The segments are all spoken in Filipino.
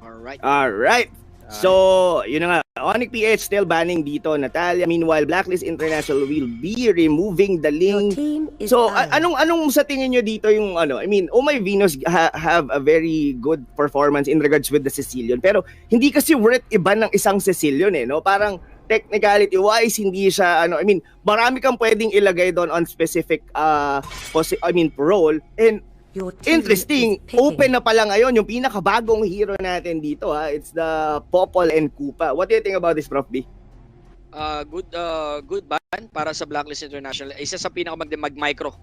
Alright. Alright. So, yun na nga. Onyx PH still banning dito, Natalia. Meanwhile, Blacklist International will be removing the link. So, anong sa tingin nyo dito yung ano? I mean, Oh My Venus have a very good performance in regards with the Sicilian. Pero, hindi kasi worth iba ng isang Sicilian eh, no? Parang, technicality-wise, hindi siya, ano, I mean, marami kang pwedeng ilagay doon on specific, role. And, interesting, open na pala ngayon yung pinakabagong hero natin dito ha. It's the Popol and Koopa. What do you think about this, Prof B? Good ban para sa Blacklist International. Isa sa mag-micro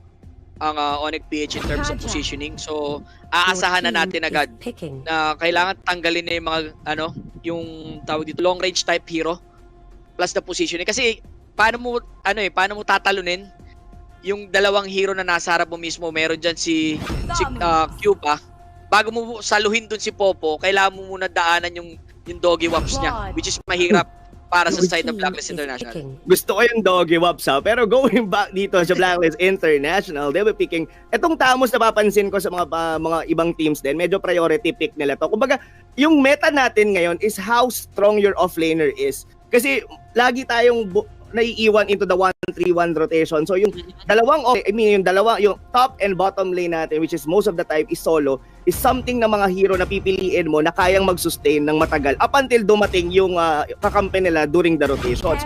ang Onyx PH in terms of positioning. So, aasahan na natin agad na kailangan tanggalin na yung mga yung tawag dito long range type hero plus the positioning kasi paano mo tatalunin yung dalawang hero na nasa harap mo mismo. Meron dyan si Cuba. Bago mo saluhin dun si Popo, kailangan mo muna daanan yung doggy wops niya, which is mahirap para sa side ng Blacklist International. Gusto ko yung doggy wops ha, pero going back dito sa Blacklist International, they were picking, etong Tamos na papansin ko sa mga ibang teams din, medyo priority pick nila to. Kumbaga, yung meta natin ngayon is how strong your offlaner is. Kasi lagi tayong naiiwan into the 1-3-1 rotation. So yung yung top and bottom lane natin, which is most of the time is solo, is something na mga hero na pipiliin mo na kayang mag-sustain ng matagal up until dumating yung kakampi nila during the rotations.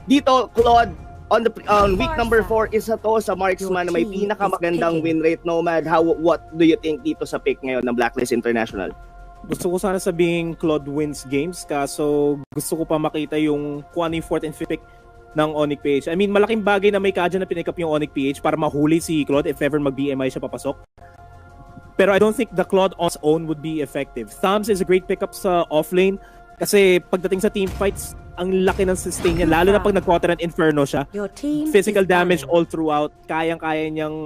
Dito, Claude, on week number 4, isa to sa marksman na may pinakamagandang win rate. Nomad, what do you think dito sa pick ngayon ng Blacklist International? Gusto ko sana sabing Claude wins games, kaso gusto ko pa makita yung kung ano yung 4th and 5th pick ng Onyx PH. I mean, malaking bagay na may Kaja na pinick up yung Onyx PH para mahuli si Claude if ever mag-BMI siya papasok. Pero I don't think the Claude on its own would be effective. Thumbs is a great pickup sa offlane kasi pagdating sa team fights, ang laki ng sustain niya, lalo na pag nag-quarter and Inferno siya. Physical damage all throughout, kayang-kaya niyang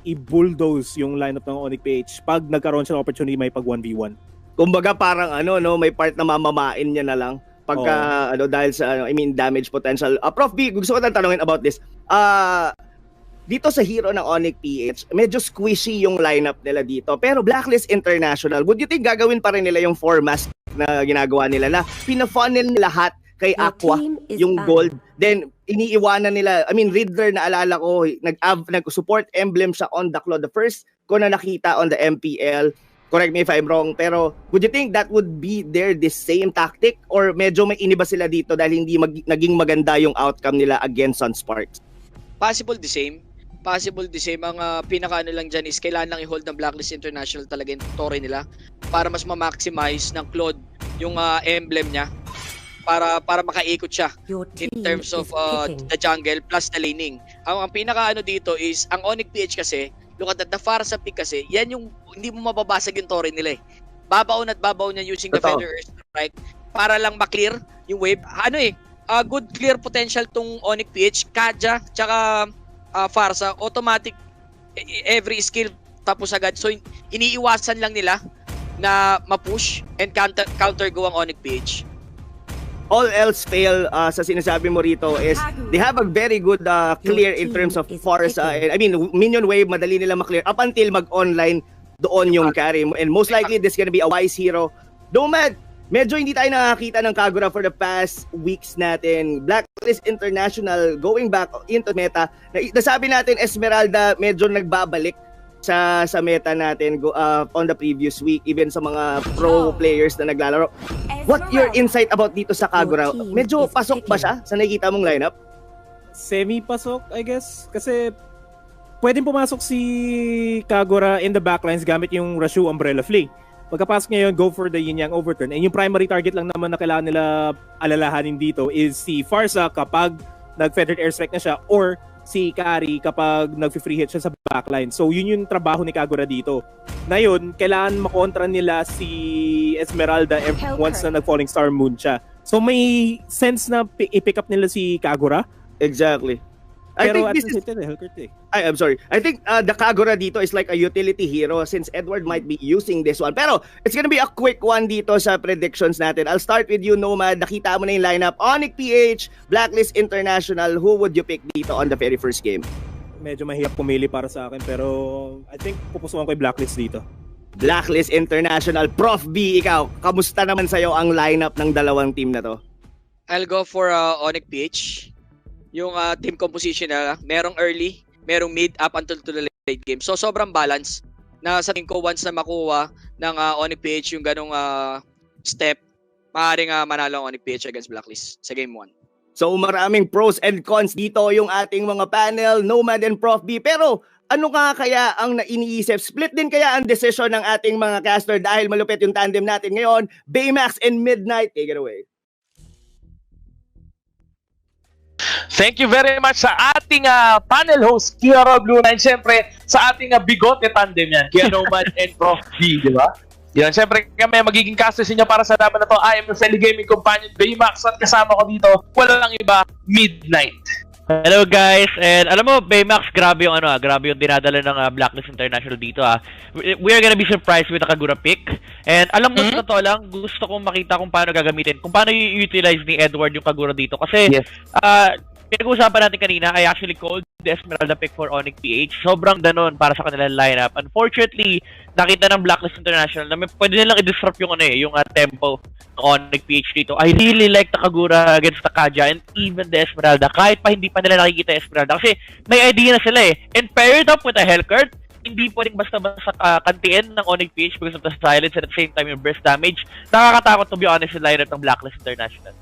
i-bulldoze yung lineup ng Onyx PH pag nagkaroon siya ng opportunity may pag 1v1. Kumbaga parang may part na mamamain niya na lang pagka dahil sa damage potential. Prof B, gusto ko tanungin about this. Dito sa hero ng Onyx PH, medyo squishy yung lineup nila dito. Pero Blacklist International, would you think gagawin pa rin nila yung 4 mask na ginagawa nila na pina-funnel lahat kay Aqua yung gold, then iniiwanan nila, Riddler na alala ko, nag-support emblem siya on the Claw, the first ko na nakita on the MPL, correct me if I'm wrong, pero would you think that would be the same tactic or medyo may iniba sila dito dahil hindi naging maganda yung outcome nila against Sunsparks? Possible the same. Ang pinaka lang dyan is kailangan lang i-hold ng Blacklist International talaga yung Torre nila para mas ma-maximize ng Claude yung emblem niya para makaikot siya in terms of the jungle plus the laning. Ang pinaka dito is ang Onyx PH kasi, look at the far sa pick kasi, yan yung hindi mo mababasag yung Torre nila eh. Babaw niya using the Feather Earth Strike para lang ma-clear yung wave. Good clear potential tong Onyx PH, Kaja, tsaka Farsa, automatic every skill tapos agad. So iniiwasan lang nila na ma-push and counter go ang Onyx PH. All else fail sa sinasabi mo rito is they have a very good clear in terms of Farsa. Minion wave, madali nila ma-clear up until mag-online doon yung carry. And most likely, this is gonna be a wise hero. Nomad, medyo hindi tayo nakakita ng Kagura for the past weeks natin. Blacklist International, going back into meta, nasabi natin Esmeralda medyo nagbabalik sa meta natin on the previous week, even sa mga pro players na naglalaro. What your insight about dito sa Kagura? Medyo pasok ba siya sa nakikita mong lineup? Semi-pasok, I guess. Kasi pwedeng pumasok si Kagura in the backlines gamit yung Rashu Umbrella Flea. Pagkapasok ngayon, go for the Yin Yang Overturn. And yung primary target lang naman na kailangan nila alalahanin dito is si Farsa kapag nag-feathered airstrike na siya or si Kari kapag nag-free hit siya sa backline. So yun yung trabaho ni Kagura dito. Na yun, kailangan makontra nila si Esmeralda once na nag-Falling Star Moon siya. So may sense na i-pick up nila si Kagura. Exactly. Pero I think the Kagura dito is like a utility hero since Edward might be using this one. Pero it's gonna be a quick one dito sa predictions natin. I'll start with you, Nomad. Nakita mo na yung lineup. Onyx PH, Blacklist International. Who would you pick dito on the very first game? Medyo mahirap pumili para sa akin pero I think pupusuan ko yung Blacklist dito. Blacklist International. Prof B, ikaw, kamusta naman sa'yo ang lineup ng dalawang team na to? I'll go for Onyx PH. Yung team composition na merong early, merong mid, up until to the late game. So sobrang balance na sa tingin ko once na makuha ng Onyx PH yung ganong step, maaaring manalo ang Onyx PH against Blacklist sa game 1. So maraming pros and cons dito yung ating mga panel, Nomad and Prof B. Pero ano nga kaya ang iniisip? Split din kaya ang decision ng ating mga caster dahil malupit yung tandem natin ngayon. Baymax and Midnight, take it away. Thank you very much sa ating panel host, Kiara Blue9. Siyempre, sa ating bigote tandem yan, Kia Nomad and Prof B, di ba? Yan, siyempre kami magiging caster sa inyo para sa laban na to. I am your friendly gaming companion, Baymax, at kasama ko dito, wala lang iba, Midnight. Hello guys, and alam mo Baymax, grabe yung grabe yung dinadala ng Blacklist International dito We are gonna be surprised with the Kagura pick. And alam mo sa totoo lang, gusto kong makita kung paano gagamitin, kung paano i-utilize ni Edward yung Kagura dito kasi pinag-uusapan natin kanina, I actually called the Esmeralda pick for Onyx PH. Sobrang danon para sa kanilang lineup. Unfortunately, nakita ng Blacklist International na pwede nilang i-disrupt yung yung tempo ng Onyx PH dito. I really like the Kagura against the Kaja and even the Esmeralda. Kahit pa hindi pa nila nakikita Esmeralda kasi may idea na sila And paired up with a Hellcurt, hindi pwedeng basta-basta kantiin ng Onyx PH because of the silence and at the same time yung burst damage. Nakakatakot to be honest yung lineup ng Blacklist International.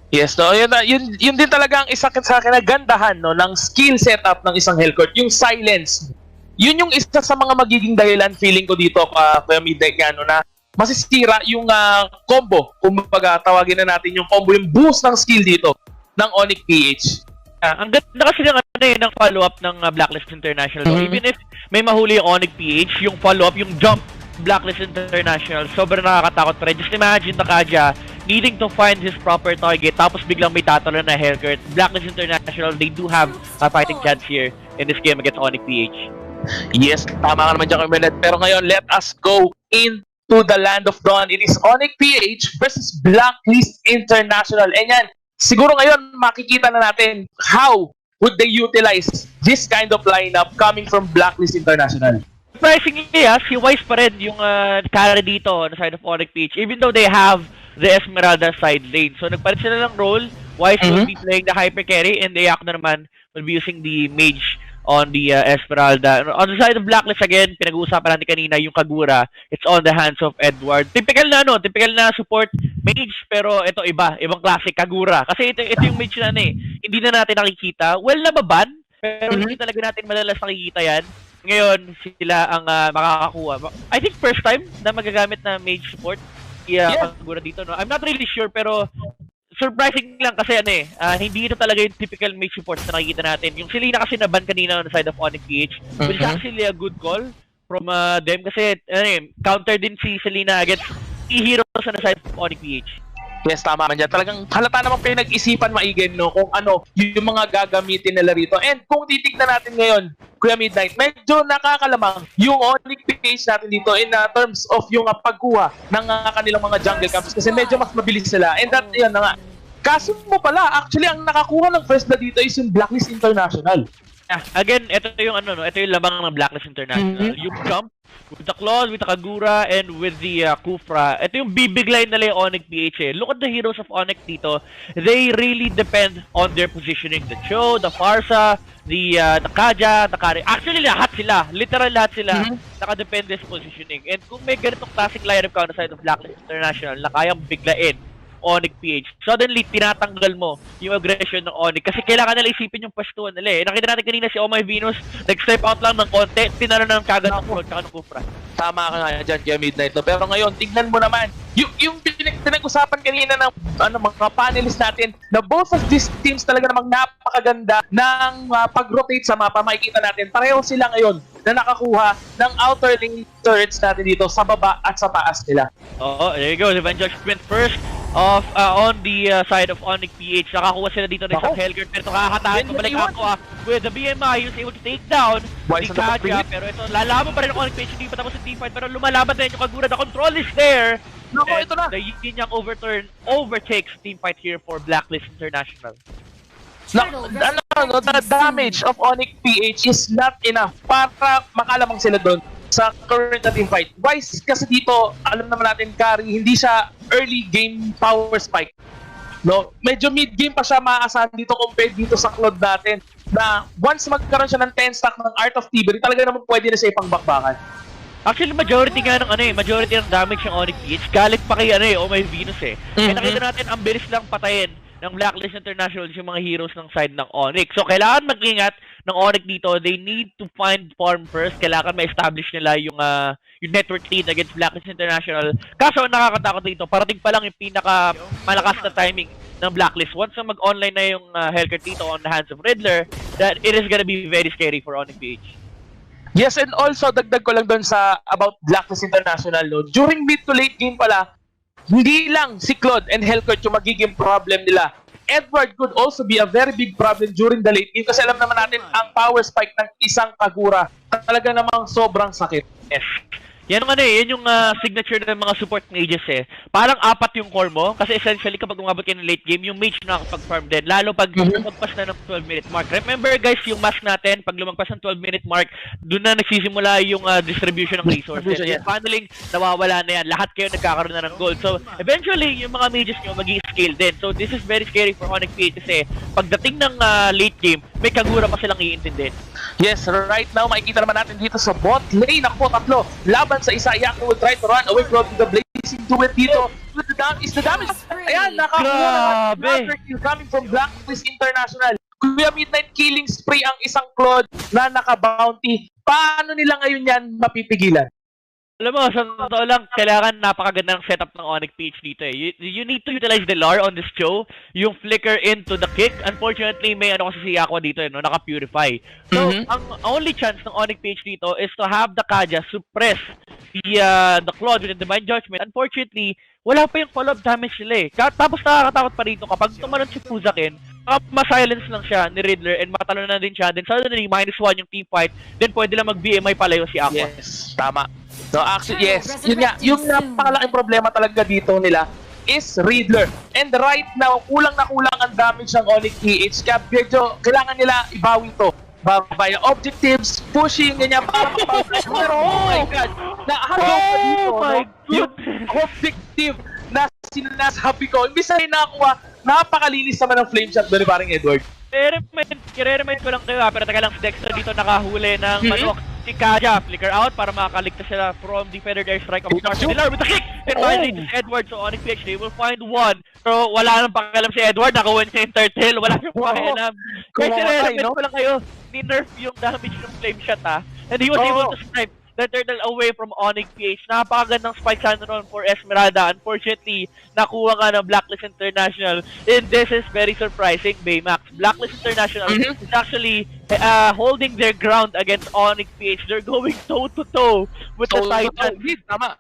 Yes, no, yun din talaga ang isa sa kinagandahan ng skill setup ng isang Hellcourt, yung silence. Yun yung isa sa mga magiging dahilan feeling ko dito Kuya Midnight na masisira yung combo. Kumbaga tawagin na natin yung combo, yung boost ng skill dito ng Onyx PH. Ang ganda kasi ng follow-up ng Blacklist International. Even if may mahuli yung Onyx PH, yung follow-up, yung jump Blacklist International, sobrang nakakatakot pa rin. Just imagine Kaja needing to find his proper target tapos biglang may tatalo na Hellcurt. Blacklist International, they do have a fighting chance here in this game against Onyx PH. Yes, tama ka naman dyan, Kuya. Pero ngayon, let us go into the land of dawn. It is Onyx PH versus Blacklist International. And yan, siguro ngayon makikita na natin how would they utilize this kind of lineup coming from Blacklist International. Surprisingly, si Wise pa rin yung carry dito on the side of Onyx PH, even though they have the Esmeralda side lane. So nagpalit sila ng role. Wise will be playing the hyper carry and the Yakna naman will be using the mage on the Esmeralda. On the side of Blacklist again, pinag-uusapan natin kanina yung Kagura. It's on the hands of Edward. Typical na support mage, pero ito ibang klase Kagura. Kasi ito yung mage na hindi na natin nakikita. Well, nababan, pero hindi talaga natin malalas nakikita yan. Ngayon, sila ang makakakuha. I think first time na magagamit na mage support. Kagura dito, I'm not really sure, pero surprising lang kasi hindi ito talaga yung typical mage supports na nakikita natin. Yung Selena kasi naban kanina on the side of Onyx PH, which is actually a good call from them kasi counter din si Selena against heroes on the side of Onyx PH. Yes, tama man dyan. Talagang halata naman pinag-isipan maigay kung ano yung mga gagamitin nila rito. And kung titignan natin ngayon, Kuya Midnight, medyo nakakalamang yung Onyx PH natin dito in terms of yung pagkuha ng kanilang mga jungle camps kasi medyo mas mabilis sila. And that, yan na nga. Kaso mo pala, actually, ang nakakuha ng first blood dito is yung Blacklist International. Again, ito yung ito yung labang ng Blacklist International. Yung jump with the claws, with the Kagura, and with the Kufra. Ito yung big line nila yung Onyx PH. Look at the heroes of Onyx dito. They really depend on their positioning. The Cho, the Farsa, the Kaja, the Kari. Actually, lahat sila. Literal lahat sila. Nakadepende sa positioning. And kung may ganitong classic lineup ka on the side of Blacklist International na kayang biglain Onyx PH, suddenly tinatanggal mo yung aggression ng Onyx kasi kailangan nila isipin yung pwestuhan nila Nakita natin kanina si Oh My Venus, nag-step out lang ng konti, tinalo na ng kagad ng Flood tsaka ng Kufra. Tama ka nga dyan, Kuya Midnight. Pero ngayon, tignan mo naman, yung pinag-usapan kanina ng mga panelists natin na both of these teams talaga namang napakaganda ng pag-rotate sa mapa. Makikita natin, pareho sila ngayon na nakakuha ng outer lane turrets natin dito sa baba at sa taas nila. There you go. Revenge Judgment first on the side of Onyx PH. Nakakuha sila dito ng isang Hellcurt pero kakatahan pabalik ako with the BMI. He was able to take down the Kaja pero ito lalaban pa rin ang Onyx PH. Hindi pa tapos yung teamfight pero lumalaban din yung Kagura. The control is there. Ito na. The Yin Yang overtakes teamfight here for Blacklist International. The damage of Onyx PH is not enough para makalamang sila doon sa current na team fight. Wise kasi dito, alam naman natin, carry, hindi siya early game power spike. No, medyo mid-game pa siya maaasahan dito compared dito sa Claude natin na once magkaroon siya ng 10 stack ng Art of Thievery, talaga naman pwede na siya ipangbakbakan. Actually, majority nga ng majority ng damage ng Onyx PH galit pa kay may Venus eh. Kaya nakita natin ang bilis lang patayin ng Blacklist International yung mga heroes ng side ng Onyx. So kailangan mag-ingat ng Onyx dito. They need to find farm first. Kailangan ma-establish nila yung network lead against Blacklist International. Kaso ang nakakatakot dito, parating pa lang yung pinaka malakas na timing ng Blacklist. Once na mag-online na yung Hellcat dito on the hands of Riddler, that it is gonna be very scary for Onyx PH. Yes, and also dagdag ko lang doon sa about Blacklist International, no. During mid to late game pala, hindi lang si Claude and Hellcat yung magiging problem nila. Edward could also be a very big problem during the late game kasi alam naman natin ang power spike ng isang Kagura talaga namang sobrang sakit. Yes. Yan yung signature ng mga support mages eh. Parang apat yung core mo kasi essentially kapag umabot kayo ng late game, yung mage nakakapag-farm din. Lalo pag lumagpas na ng 12-minute mark. Remember guys, yung mask natin, pag lumagpas ng 12-minute mark, doon na nagsisimula yung distribution ng resources. Yung paneling, nawawala na yan. Lahat kayo nagkakaroon na ng gold. So eventually, yung mga mages nyo mag-i-scale din. So this is very scary for Onyx PH kasi pagdating ng late game, may Kagura pa silang iintindihin. Yes, right now makikita naman natin dito sa bot lane. Ako po, tatlo. Laban sa isa, Yak will try to run away from the blazing duet dito. With the damage. Ayan, nakakuha naman. Another kill coming from Blacklist International. Kuya Midnight killing spree ang isang Claude na naka-bounty. Paano nila ngayon yan mapipigilan? Alam mo, sa totoo lang, kailangan napakaganda ng setup ng Onyx PH dito eh. You need to utilize the lore on this show, yung flicker into the kick. Unfortunately, may kasi si Aqua dito eh, no? Naka-purify. So, ang only chance ng Onyx PH dito is to have the Kaja suppress the Claude with the Divine Judgment. Unfortunately, wala pa yung follow-up damage nila eh. Tapos nakakatakot pa rito kapag tumalon si Fuzakin, ma-silence lang siya ni Riddler and matalo na din siya. Then suddenly, -1 yung team fight. Then pwede lang mag-BMI palayo si Aqua. Yes, tama. So actually, yes, yun nga, yung napakalaking problema talaga dito nila is Riddler. And right now, kulang na kulang ang damage ng Onyx PH. Kaya medyo kailangan nila ibawi to. Via objectives, pushing, ganyan, para mapapagod. Pero oh my God, nahagaw pa dito, yung objective na sinasabi ko. Imbis na nakakuha, napakalinis naman ng flame shot doon ni paring Edward. I-remind ko lang kayo pero taga lang si Dexter dito nakahuli ng manok. Si Kaja, flicker out para makaligtas sila from the feathered airstrike of Miller with the kick! And finally, this Edward, so Onyx PH, they will find one. Pero wala nang pakialam si Edward, nakawan siya yung turtle, wala siyang pakialam. Kasi i-remind ko lang kayo, ni-nerf yung damage ng flame shot and he was able to snipe the turtle away from Onyx PH. Napakagandang spike cannon for Esmeralda. Unfortunately, nakuha nga ng Blacklist International. And this is very surprising, Baymax. Blacklist International is actually holding their ground against Onyx PH. They're going toe-to-toe with the Titan. Tama.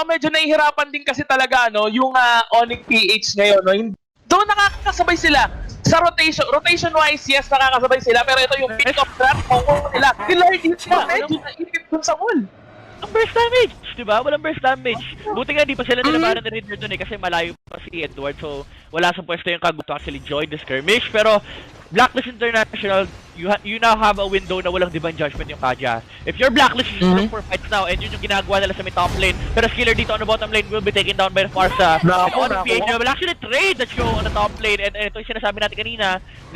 Medyo nahihirapan din kasi talaga yung Onyx PH ngayon. Doon nakakasabay sila. Sa rotation-wise, yes, nakakasabay sila. Pero ito yung pick-up trap, nila. Nilard din sila, medyo naipit dun sa wall. Ang burst damage, diba? Walang burst damage. Buti nga, di pa sila nilabanan ni Riddler dun kasi malayo pa si Edward. So, wala sa pwesto yung Kaguto actually join the skirmish. Pero, Blacklist International, you now have a window na walang Divine Judgment yung Kaja. If you're Blacklist, you look for fights now and yun yung ginagawa nila sa may top lane. Pero Skiller dito on the bottom lane will be taken down by the Farsa. Onyx PH will actually trade the show on the top lane and ito yung sinasabi natin kanina,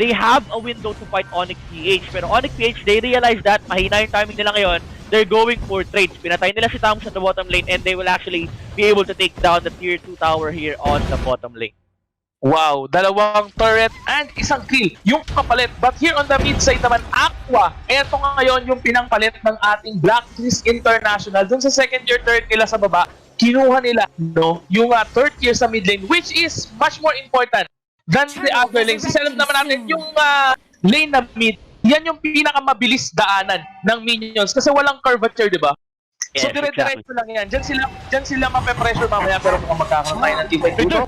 they have a window to fight Onyx PH. Pero Onyx PH, they realize that mahina yung timing nila ngayon. They're going for trades. Pinatay nila si Thomas on the bottom lane and they will actually be able to take down the tier 2 tower here on the bottom lane. Wow, dalawang turret and isang kill yung kapalit. But here on the mid side naman, Aqua. Ito nga ngayon yung pinangpalit ng ating Blacklist International. Dun sa second tier turret nila sa baba, kinuha nila yung third tier sa mid lane, which is much more important than the other lanes. Kasi alam naman natin yung lane na mid, yan yung pinakamabilis daanan ng minions kasi walang curvature, di ba? Yes, so dire-diretso lang yan. Diyan sila mape-pressure mamaya pero mukhang magkakaroon tayo ng teamfight dito.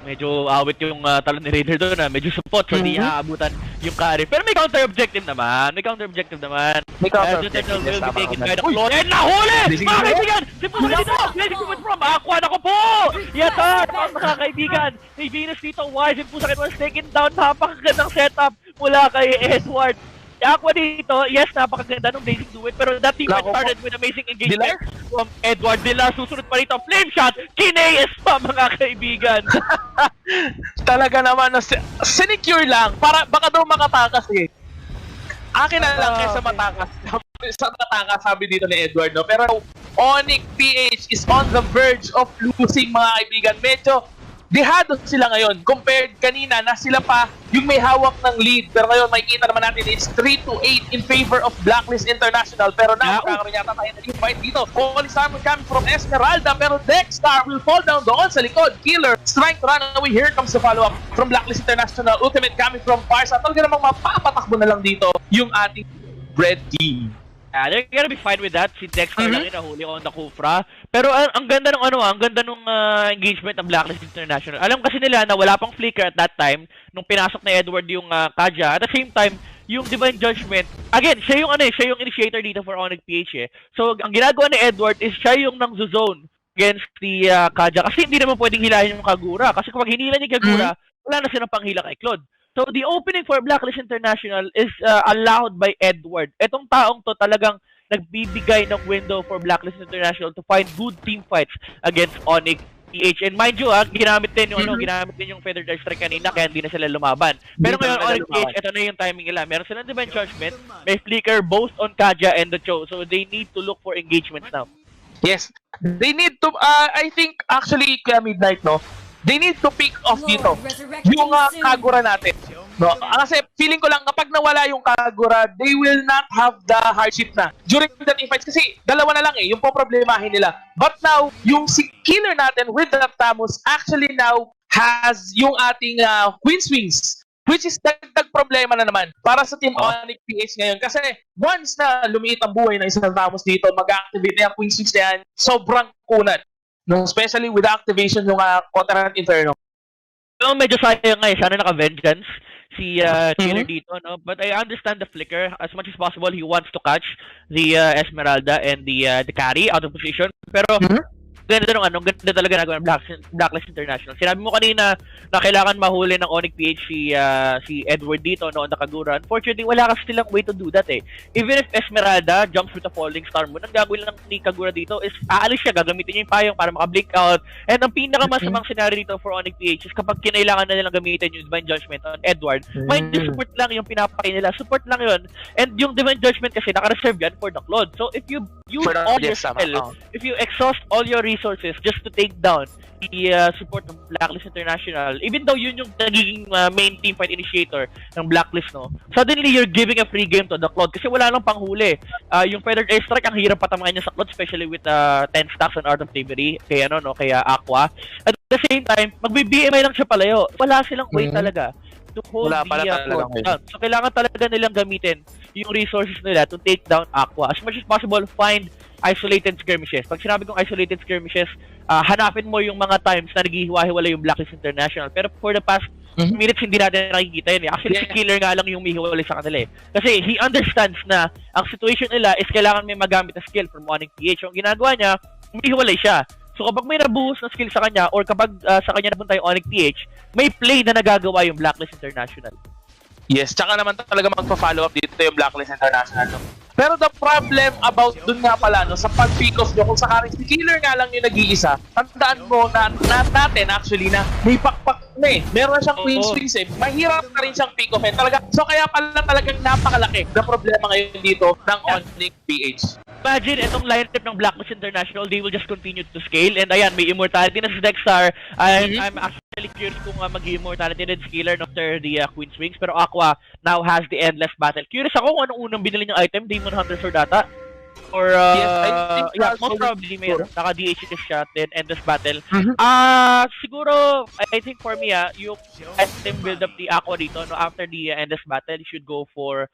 Medyo awit yung talon ni Raider doon medyo support so hindi aabutan yung carry. Pero may counter objective naman. May counter objective naman. May counter objective. Will be taken by the Claude. And nahuli! Mga kaibigan! Si Puso dito! Blazing Duet from Aqua na ko po! Yatar! Mga kaibigan! May Venus dito. Wise and Puso was taken down. Napakagandang setup mula kay Edward. Aqua dito, yes, napakaganda ng basic do it, pero that team Nako po. started with amazing engagement from Edward Dilar. Susunod pa rito, Flame Shot, Kineas pa mga kaibigan. Talaga naman, no, sinecure lang, para baka daw makatakas eh. Akin na lang kaysa matakas. Sa matakas, sabi dito ni Edward, no? Pero Onyx PH is on the verge of losing, mga kaibigan. Medyo dehado sila ngayon compared kanina na sila pa yung may hawak ng lead. Pero ngayon makikita naman natin it's 3-8 in favor of Blacklist International. Pero magkakaroon yata tayo na yung fight dito. Holy Salmon coming from Esmeralda, pero Dexstar will fall down doon sa likod. Killer is trying to run away. Here comes the follow-up from Blacklist International. Ultimate coming from Farsa. Talaga namang mapapatakbo na lang dito yung ating Red Team. They're gonna be fine with that. Si Dexter lang yung nahuli on the Kufra. Pero ang ganda ng ang ganda ng engagement ng Blacklist International. Alam kasi nila na wala pang flicker at that time nung pinasok na Edward yung Kaja. At the same time, yung Divine Judgment, again, siya yung initiator dito for Onyx PH eh. So, ang ginagawa ni Edward is siya yung nang zone against the Kaja. Kasi hindi naman pwedeng hilahin yung Kagura. Kasi kapag hinila ni Kagura, wala na silang panghila kay Claude. So, the opening for Blacklist International is allowed by Edward. Etong taong to talagang nagbibigay ng window for Blacklist International to find good team fights against Onyx PH. And mind you, ginamit din yung Feather Dark Strike kanina kaya hindi na sila lumaban. Pero ngayon, Onyx PH, ito na yung timing nila. Meron silang Divine Judgment, may flicker both on Kaja and the Cho. So, they need to look for engagements now. Yes. They need to, I think, actually, kaya Midnight, no? They need to pick off dito yung Kagura natin. No? Kasi feeling ko lang kapag nawala yung Kagura, they will not have the hardship na during the team fights. Kasi dalawa na lang yung poproblemahin nila. But now, yung si Killer natin with the Tamus actually now has yung ating Queen Swings. Which is dagdag problema na naman para sa Team Onyx PH ngayon. Kasi once na lumiit ang buhay ng isang Tamus dito, mag-activate na yung Queen Swings na yan, sobrang kunat. No, especially with the activation ng Counter Inferno. So, medyo sayang nga eh. Sana naka-vengeance si Killer dito, no? But I understand the flicker. As much as possible, he wants to catch the Esmeralda and the carry out of position. Pero, ganda talaga nagawa ng Blacklist International. Sinabi mo kanina na kailangan mahuli ng Onyx PH si Edward dito noon na Kagura. Unfortunately, wala kasi silang way to do that eh. Even if Esmeralda jumps with a falling star mo, ang gagawin lang ni Kagura dito is aalis siya, gagamitin niya yung payong para maka-blink out. And ang pinakamasamang scenario dito for Onyx PH is kapag kinailangan na nilang gamitin yung Divine Judgment on Edward, mind you, support lang yung pinapakay nila. Support lang yun. And yung Divine Judgment kasi naka-reserve yan for the Claude. So if you use all your spell, if you exhaust all your resources just to take down the support ng Blacklist International, even though yun yung nagiging main team fight initiator ng Blacklist, no, suddenly you're giving a free game to the Claude kasi wala nang panghuli. Yung Feathered Airstrike, ang hirap patamaan niya sa Claude, especially with 10 stacks on Art of Thievery, kaya Aqua. At the same time, magbi-BMI lang siya palayo. Wala silang way talaga to hold the Claude down. So kailangan talaga nilang gamitin yung resources nila to take down Aqua. As much as possible, find isolated skirmishes. Pag sinabi kong isolated skirmishes, hanapin mo yung mga times na naghihiwa-hiwala yung Blacklist International. Pero for the past minutes, hindi natin nakikita yun eh. Actually, si Killer nga lang yung umihiwalay sa kanila eh. Kasi he understands na ang situation nila is kailangan may magamit na skill from Onyx PH. Yung ginagawa niya, umihiwalay siya. So kapag may nabuhos na skill sa kanya or kapag sa kanya napunta yung Onyx PH, may play na nagagawa yung Blacklist International. Yes, tsaka naman talaga magpa-follow up dito yung Blacklist International. No? Pero the problem about dun nga pala, no, sa pag-pick off nyo, kung sakaling si Killer nga lang yung nag-iisa, tandaan mo na natin actually na may pakpak na eh. Meron siyang Queen Swings eh. Mahirap na rin siyang pick off eh. So kaya pala talagang napakalaki na problema ngayon dito ng Onyx PH. Imagine, itong lineup ng Blacklist International, they will just continue to scale. And ayan, may immortality na si Dexstar. I'm actually curious kung mag-immortality din si Killer after the Queen Swings. Pero Aqua now has the Endless Battle. Curious ako kung anong unang binili niyang item, Demon Hunter Sword ata. Or, yes, I think most probably mayroon. Naka-DHS siya, then Endless Battle. Siguro, I think for me, yung item build up the Aqua dito, no, after the Endless Battle, you should go for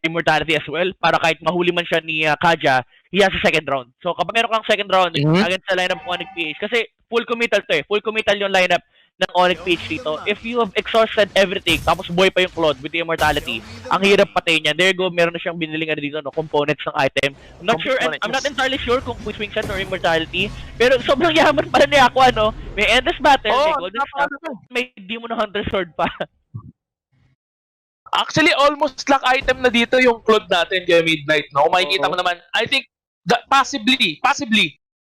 Immortality as well. Para kahit mahuli man siya ni Kaja, he has a second round. So, kapag meron kang second round against the lineup ng Onyx PH, kasi full committal to eh. Full committal yung lineup ng Onyx PH dito. If you have exhausted everything, tapos buhay pa yung Claude with the Immortality, ang hirap patay niya. There go, meron na siyang biniling dito, no, components ng item. I'm not entirely sure kung Queen Swings or Immortality, pero sobrang yaman pala ni Aqua, no? May Endless Battle, may Golden Staff, may Demon Hunter Sword pa. Actually, almost lock item na dito yung Claude natin kaya Midnight, no? Kung makikita mo naman, I think, possibly,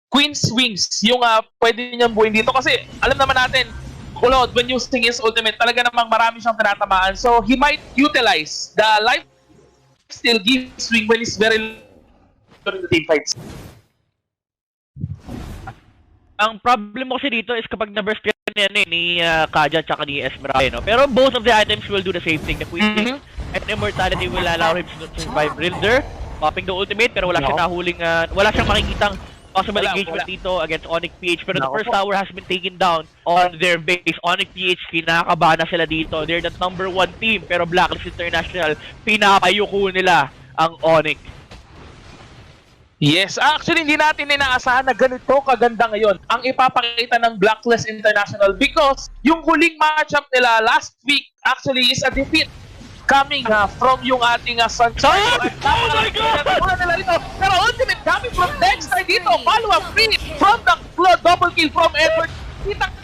Queen's Wings yung pwede niyang buuin dito. Kasi, alam naman natin, Claude, when using his ultimate, talaga namang marami siyang tinatamaan. So, he might utilize the life steal give swing when he's very low in the team fights. Ang problem mo kasi dito is kapag na-burst ka ni Kaja at ni Esmeralda, no? Pero both of the items will do the same thing. The Queen Wing and Immortality will allow him to survive Riddler, popping the ultimate, pero wala siyang nahuling, wala siyang makikitang possible engagement dito against Onyx PH. Pero the first tower has been taken down on their base. Onyx PH, kinakabahan na sila dito. They're the number 1 team, pero Blacklist International, pinapayuko nila ang Onyx. Yes, actually hindi natin inaasahan na ganito kaganda ngayon ang ipapakita ng Blacklist International because yung huling matchup nila last week actually is a defeat coming from yung ating Sunshine. Oh my God! Pero ultimate coming from Dexter dito, follow-up free from the Claude, double kill from Edward.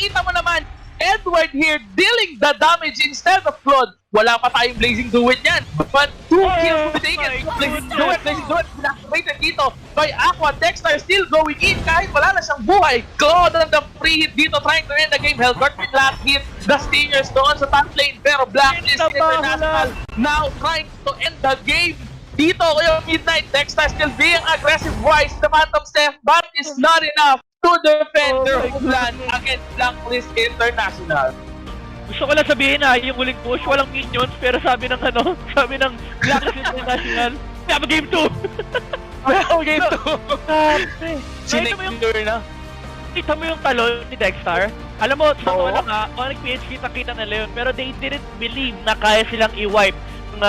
Kita mo naman, Edward here dealing the damage instead of Claude. Wala pa tayong Blazing Duet yan. But 2 kills taken. Blazing Duet inactivated dito by Aqua. Dexter still going in kahit wala na siyang buhay. Claude on the free hit dito trying to end the game. Hellgurt with last hit. The Stingers doon sa top lane. Pero Blacklist International now trying to end the game. Dito kayo Midnight. Dexter still being aggressive wise. The Phantom Steph but is not enough to defend their homeland against Blacklist International. Gusto ko lang sabihin yung huling push, walang minions, pero sabi ng Blacklist International, we have a game 2! We have a game 2! Sinigure na. Kita mo yung talon ni Dexter? Alam mo, sa totoo lang Onyx PH kita nila yun, pero they didn't believe na kaya silang i-wipe ng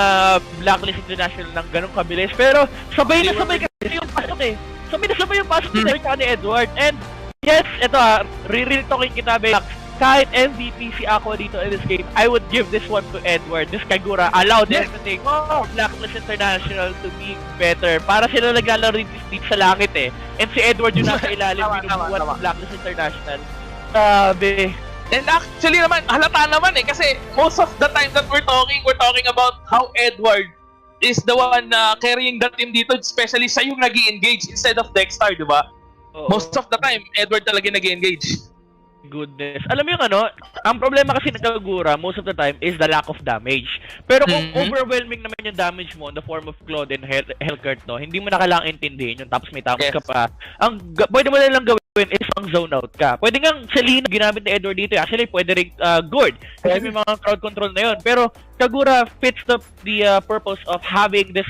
Blacklist International ng ganong kabilis. Pero sabay na sabay kasi yung pasok eh. Sabay na sabay yung pasok ni Derek ni Edward. And yes, ito re-real talking kita, Bex. Kahit MVP si Aqua dito in this game, I would give this one to Edward. This Kagura allowed everything Blacklist International to be better. Para sila naglalaro dito sa langit eh. And si Edward yung nasa ilalim binubuhat ng Blacklist International. Sabi. And actually naman, halata naman eh. Kasi most of the time that we're talking about how Edward is the one carrying the team dito. Especially siya yung nag-i-engage instead of Dexter, di ba? Most of the time, Edward talaga nag-i-engage. Goodness. Alam mo yung ang problema kasi ng Kagura most of the time is the lack of damage. Pero kung overwhelming naman yung damage mo in the form of Claude and Hellgurt, no, hindi mo na kailangan intindihin yun tapos may tamos ka pa. Ang pwede mo na lang gawin is ang zone out ka. Pwede nga Selena ginamit ni Edward dito. Actually, pwede rin Gord. Kasi may mga crowd control na yun. Pero Kagura fits the purpose of having this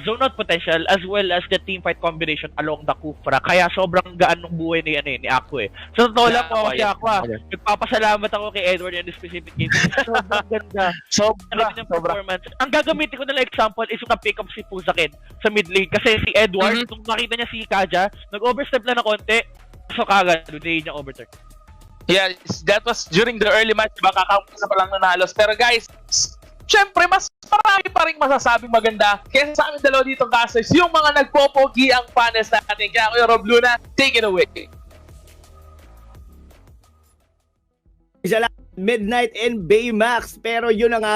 zone out potential as well as the team fight combination along the Kufra. Kaya sobrang gaan ng buhay ni Aqua eh. So totoo lang po ako si Aqua. Nagpapasalamat ako kay Edward in this specific game. Sobrang ganda. Sobrang performance. Ang gagamitin ko na example is yung pick up si Puzakin sa mid lane. Kasi si Edward, nung nakita niya si Kaja, nag-overstep na konti. So kagad, hindi niya overturn. Yeah, that was during the early match. Diba, kakaumpisa pa lang nanalos. Pero guys, syempre, mas marami pa rin masasabing maganda kaysa sa amin dalawa ditong casters, yung mga nagpopogi ang panels natin. Kaya Kuya Rob Luna, take it away. Isa lang, Midnight and Baymax, pero yun na nga,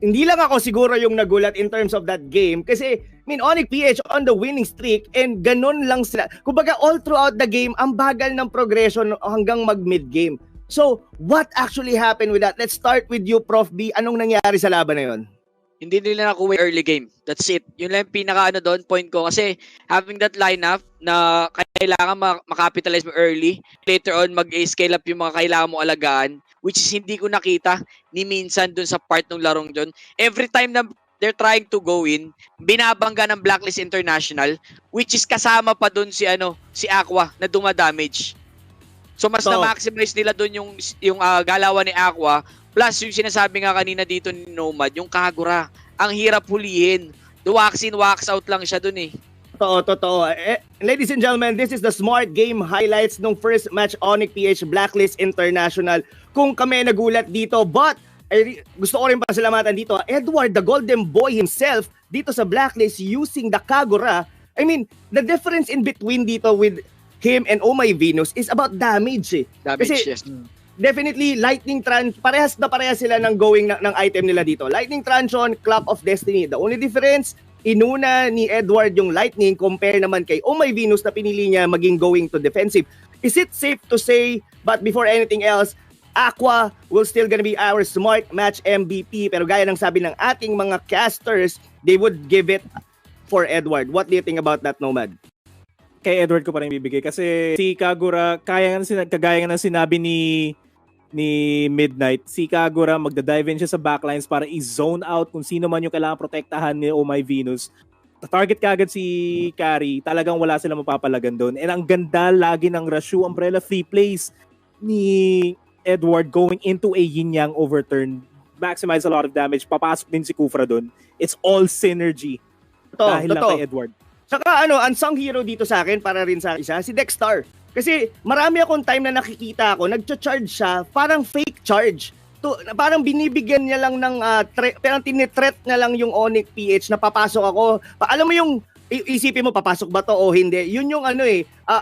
hindi lang ako siguro yung nagulat in terms of that game kasi Onyx PH on the winning streak and ganun lang sila. Kumbaga all throughout the game, ang bagal ng progression hanggang mag-mid game. So, what actually happened with that? Let's start with you, Prof. B. Anong nangyari sa laban na yun? Hindi nila nakuha early game. That's it. Yun lang yung pinaka doon, point ko. Kasi having that lineup na kailangan makapitalize mo early, later on mag-scale up yung mga kailangan mo alagaan, which is hindi ko nakita ni minsan doon sa part ng larong doon. Every time na they're trying to go in, binabangga ng Blacklist International, which is kasama pa doon si Aqua na dumadamage. So mas na-maximize nila doon yung galawan ni Aqua plus yung sinasabi nga kanina dito ni Nomad, yung Kagura. Ang hirap hulihin. The wax in, wax out lang siya doon eh. Totoo. Ladies and gentlemen, this is the Smart Game highlights nung first match Onyx PH Blacklist International. Kung kami nagulat dito, but gusto ko rin pasalamatan dito, Edward, the Golden Boy himself, dito sa Blacklist using the Kagura. I mean, the difference in between dito with him and Oh My Venus is about damage eh. Damage, kasi, yes. definitely Lightning parehas sila ng going ng item nila dito. Lightning Transion, Clap of Destiny. The only difference, inuna ni Edward yung Lightning compare naman kay Oh My Venus na pinili niya maging going to defensive. Is it safe to say, but before anything else, Aqua will still gonna be our smart match MVP, pero gaya ng sabi ng ating mga casters, they would give it for Edward. What do you think about that, Nomad? Kay Edward ko pa rin bibigay kasi si Kagura, kagaya ng sinabi ni Midnight, si Kagura magda-dive in siya sa backlines para i-zone out kung sino man yung kailangan protektahan ni Oh My Venus. Target kagad si Carry, talagang wala silang mapapalagan doon. And ang ganda lagi ng Rashu Umbrella free plays ni Edward going into a yin-yang overturn. Maximize a lot of damage. Papasok din si Kufra doon. It's all synergy. Dahil lang kay Edward. Saka unsung hero dito sa akin para rin sa isa, si Dexter. Kasi marami akong time na nakikita ako, nagcha-charge siya, parang fake charge. Parang binibigyan niya lang ng parang tinitreat na lang yung Onyx PH na papasok ako. Alam mo yung isipin mo papasok ba to o hindi. Yun yung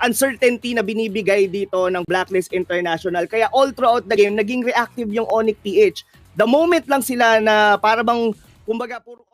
uncertainty na binibigay dito ng Blacklist International. Kaya all throughout the game naging reactive yung Onyx PH. The moment lang sila na para bang kumbaga puro